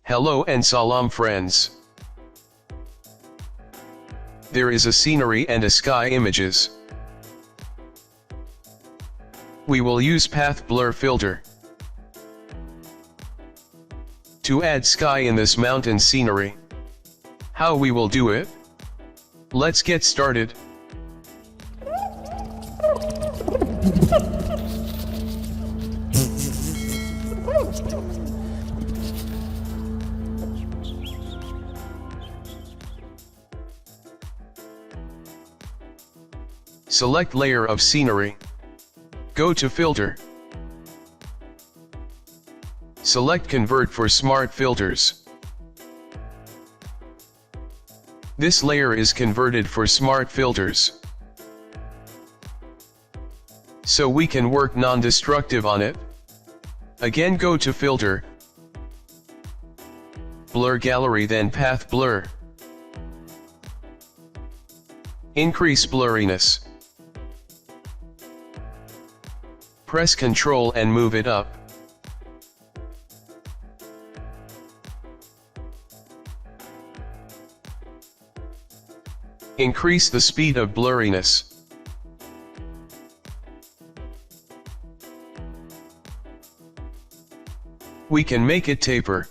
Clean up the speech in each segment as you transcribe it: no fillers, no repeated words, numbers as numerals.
Hello and salam friends. There is a scenery and a sky images. We will use path blur filter to add sky in this mountain scenery. How we will do it? Let's get started. Select layer of scenery. Go to filter. Select convert for smart filters. This layer is converted for smart filters, so we can work non-destructive on it. Again go to filter, blur gallery, then path blur. Increase blurriness. Press Ctrl and move it up. Increase the speed of blurriness. We can make it taper.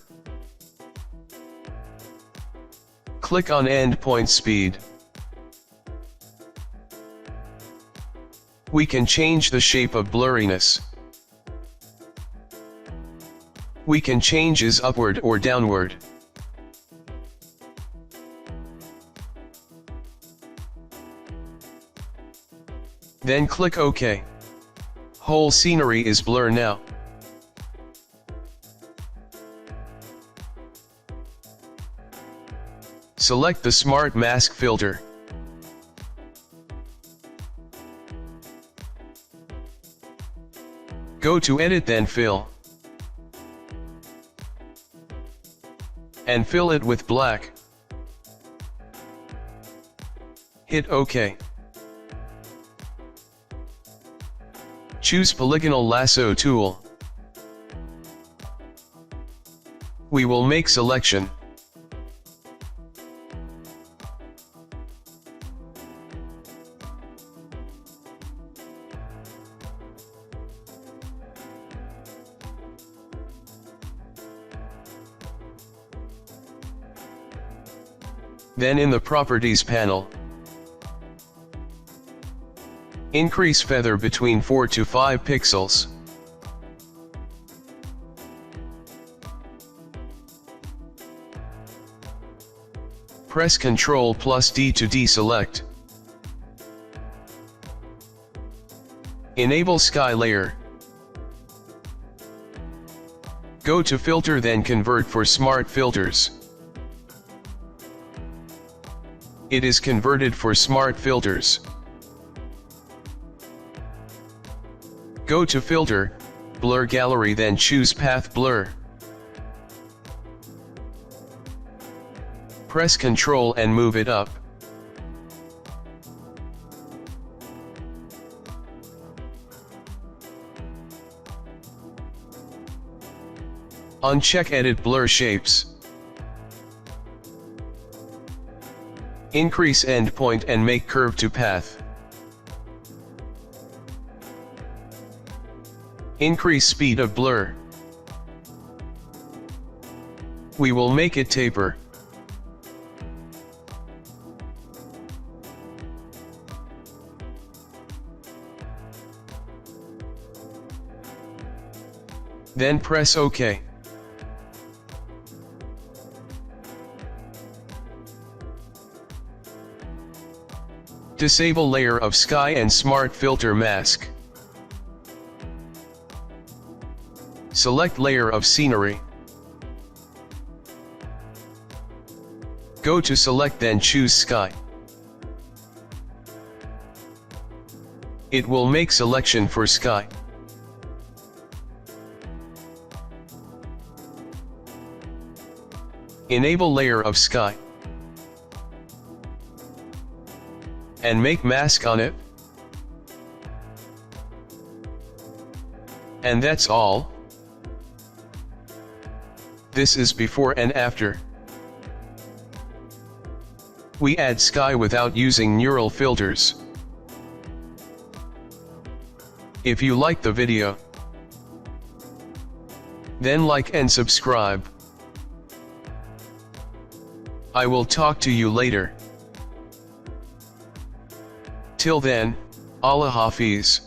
Click on endpoint speed. We can change the shape of blurriness. We can change is upward or downward. Then click OK. Whole scenery is blur now. Select the Smart Mask filter. Go to Edit, then Fill. And fill it with black. Hit OK. Choose Polygonal Lasso tool. We will make selection. Then in the Properties panel, increase feather between 4 to 5 pixels. Press Ctrl plus D to deselect. Enable Sky Layer. Go to Filter, then Convert for Smart Filters. It is converted for smart filters. Go to Filter, Blur Gallery, then choose Path Blur. Press Ctrl and move it up. Uncheck Edit Blur Shapes. Increase endpoint and make curve to path. Increase speed of blur. We will make it taper. Then press OK. Disable layer of sky and smart filter mask. Select layer of scenery. Go to select, then choose sky. It will make selection for sky. Enable layer of sky. And make mask on it. And that's all. This is before and after. We add sky without using neural filters. If you like the video, then like and subscribe. I will talk to you later. Till then, Allah Hafiz.